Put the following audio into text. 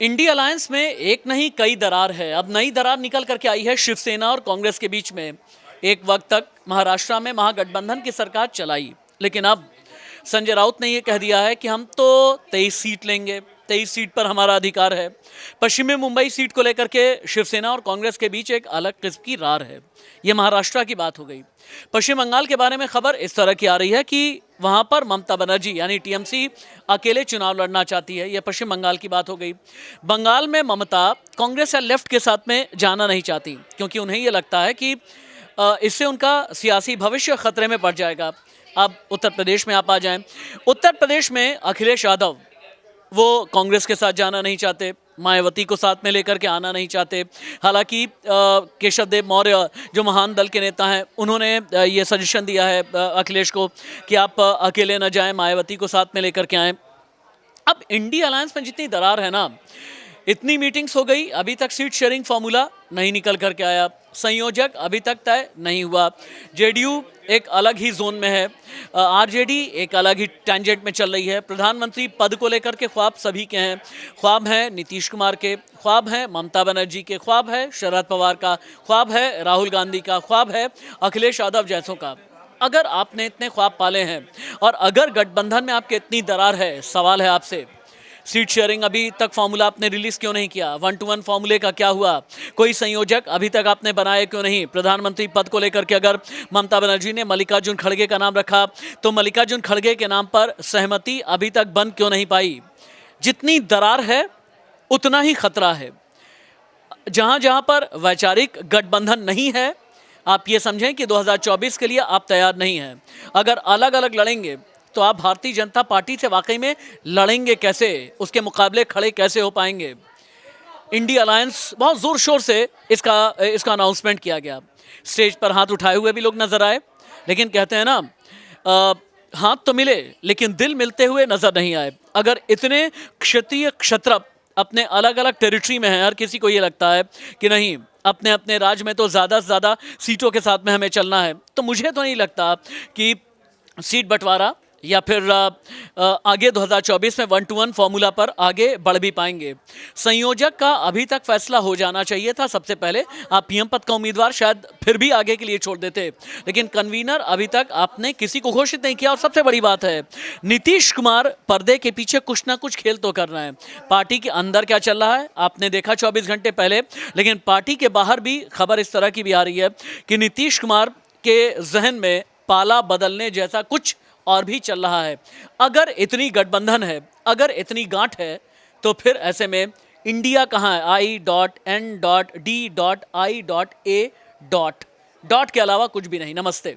India alliance में एक नहीं कई दरार है। अब नई दरार निकल करके आई है शिवसेना और कांग्रेस के बीच में। एक वक्त तक महाराष्ट्र में महागठबंधन की सरकार चलाई, लेकिन अब संजय राउत ने यह कह दिया है कि हम तो 23 सीट लेंगे, 23 सीट पर हमारा अधिकार है। पश्चिमी मुंबई सीट को लेकर के शिवसेना और कांग्रेस के बीच एक अलग किस्म की रार है। यह महाराष्ट्र की बात हो गई। पश्चिम बंगाल के बारे में खबर इस तरह की आ रही है कि वहां पर ममता बनर्जी यानी टीएमसी अकेले चुनाव लड़ना चाहती है। यह पश्चिम बंगाल की बात हो गई। बंगाल में ममता कांग्रेस या लेफ्ट के साथ में जाना नहीं चाहती, क्योंकि उन्हें यह लगता है कि इससे उनका सियासी भविष्य खतरे में पड़ जाएगा। अब उत्तर प्रदेश में आप आ जाएं। उत्तर प्रदेश में अखिलेश यादव वो कांग्रेस के साथ जाना नहीं चाहते, मायावती को साथ में लेकर के आना नहीं चाहते। हालांकि केशव देव मौर्य जो महान दल के नेता हैं, उन्होंने ये सजेशन दिया है अखिलेश को कि आप अकेले न जाएं, मायावती को साथ में लेकर के आएं। अब इंडिया अलायंस में जितनी दरार है ना, इतनी मीटिंग्स हो गई, अभी तक सीट शेयरिंग फॉर्मूला नहीं निकल करके आया, संयोजक अभी तक तय नहीं हुआ। जेडीयू एक अलग ही जोन में है, आरजेडी एक अलग ही टेंजेंट में चल रही है। प्रधानमंत्री पद को लेकर के ख्वाब सभी के हैं। ख्वाब हैं नीतीश कुमार के, ख्वाब हैं ममता बनर्जी के, ख्वाब है शरद पवार का, ख्वाब है राहुल गांधी का, ख्वाब है अखिलेश यादव जैसों का। अगर आपने इतने ख्वाब पाले हैं और अगर गठबंधन में आपके इतनी दरार है, सवाल है आपसे, सीट शेयरिंग अभी तक फॉर्मूला आपने रिलीज क्यों नहीं किया? 1-to-1 फॉर्मूले का क्या हुआ? कोई संयोजक अभी तक आपने बनाए क्यों नहीं? प्रधानमंत्री पद को लेकर के अगर ममता बनर्जी ने मल्लिकार्जुन खड़गे का नाम रखा, तो मल्लिकार्जुन खड़गे के नाम पर सहमति अभी तक बन क्यों नहीं पाई? जितनी दरार है उतना ही खतरा है। जहां जहां पर वैचारिक गठबंधन नहीं है, आप ये समझें कि 2024 के लिए आप तैयार नहीं हैं। अगर अलग अलग लड़ेंगे तो आप भारतीय जनता पार्टी से वाकई में लड़ेंगे कैसे? उसके मुकाबले खड़े कैसे हो पाएंगे? इंडिया अलायंस बहुत ज़ोर शोर से इसका अनाउंसमेंट किया गया। स्टेज पर हाथ उठाए हुए भी लोग नजर आए, लेकिन कहते हैं ना, हाथ तो मिले लेकिन दिल मिलते हुए नजर नहीं आए। अगर इतने क्षत्रिय क्षत्रप अपने अलग अलग टेरिटरी में हैं, हर किसी को ये लगता है कि नहीं, अपने अपने राज्य में तो ज़्यादा से ज़्यादा सीटों के साथ में हमें चलना है, तो मुझे तो नहीं लगता कि सीट बंटवारा या फिर आगे 2024 में 1-to-1 फॉर्मूला पर आगे बढ़ भी पाएंगे। संयोजक का अभी तक फैसला हो जाना चाहिए था सबसे पहले। आप पीएम पद का उम्मीदवार शायद फिर भी आगे के लिए छोड़ देते, लेकिन कन्वीनर अभी तक आपने किसी को घोषित नहीं किया। और सबसे बड़ी बात है, नीतीश कुमार पर्दे के पीछे कुछ ना कुछ खेल तो कर रहे हैं। पार्टी के अंदर क्या चल रहा है आपने देखा 24 घंटे पहले, लेकिन पार्टी के बाहर भी खबर इस तरह की भी आ रही है कि नीतीश कुमार के जहन में पाला बदलने जैसा कुछ और भी चल रहा है। अगर इतनी गठबंधन है, अगर इतनी गांठ है, तो फिर ऐसे में इंडिया कहाँ है? I.N.D.I.A. डॉट के अलावा कुछ भी नहीं। नमस्ते।